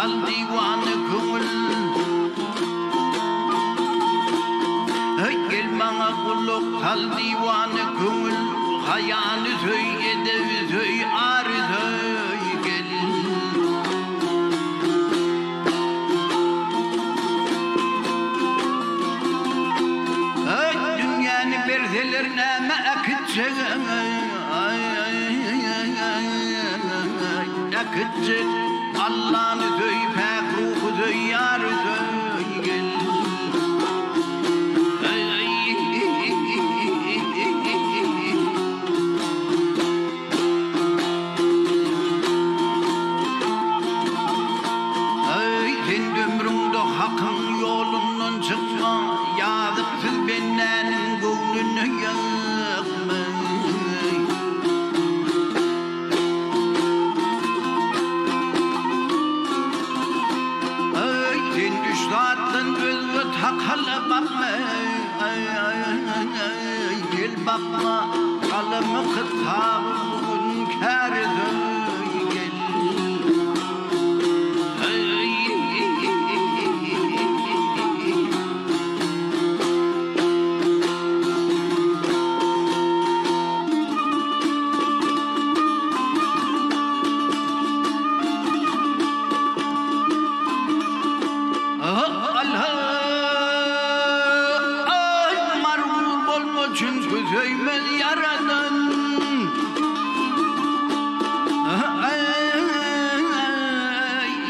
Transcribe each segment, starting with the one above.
kal divanı köngül. Gel bana kulluk kal divanı köngül. Hayanı söy edevi söy arı söy gel. Dünyanın perdelerine me akıtacağım. Akıtacak Allah'ını söy pek ruhu söy yarı söy gel. Sen ömrümde hakkın yolundan çıkma, yazıksız benden gönlünü yakma. Sen düştün gözü takala bakma, gel bakma, kalımı kıtabı bugün kârıdır. Söylemez yaradan,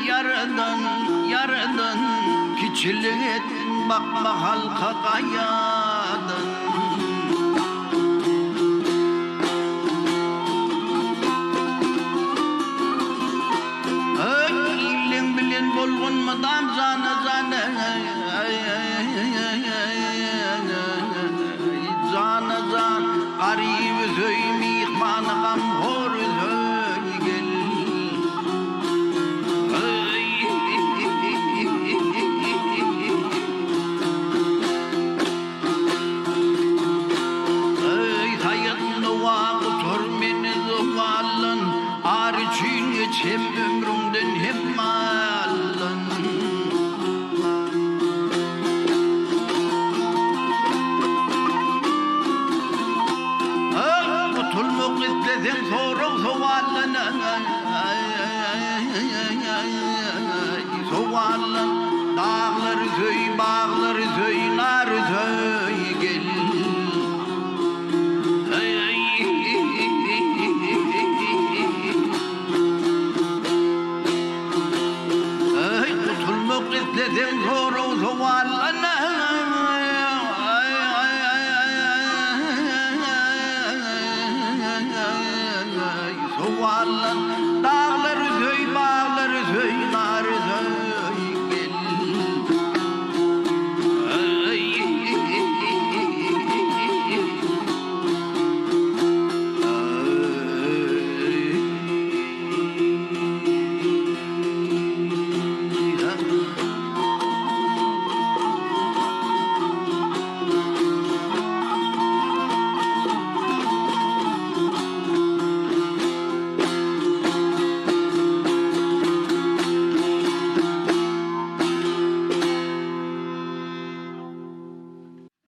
yaradan, yaradan, kiçilik et bakma halka kayadan. İlin bilin bolgun mu dam zana zana, zana zan, arıyı söy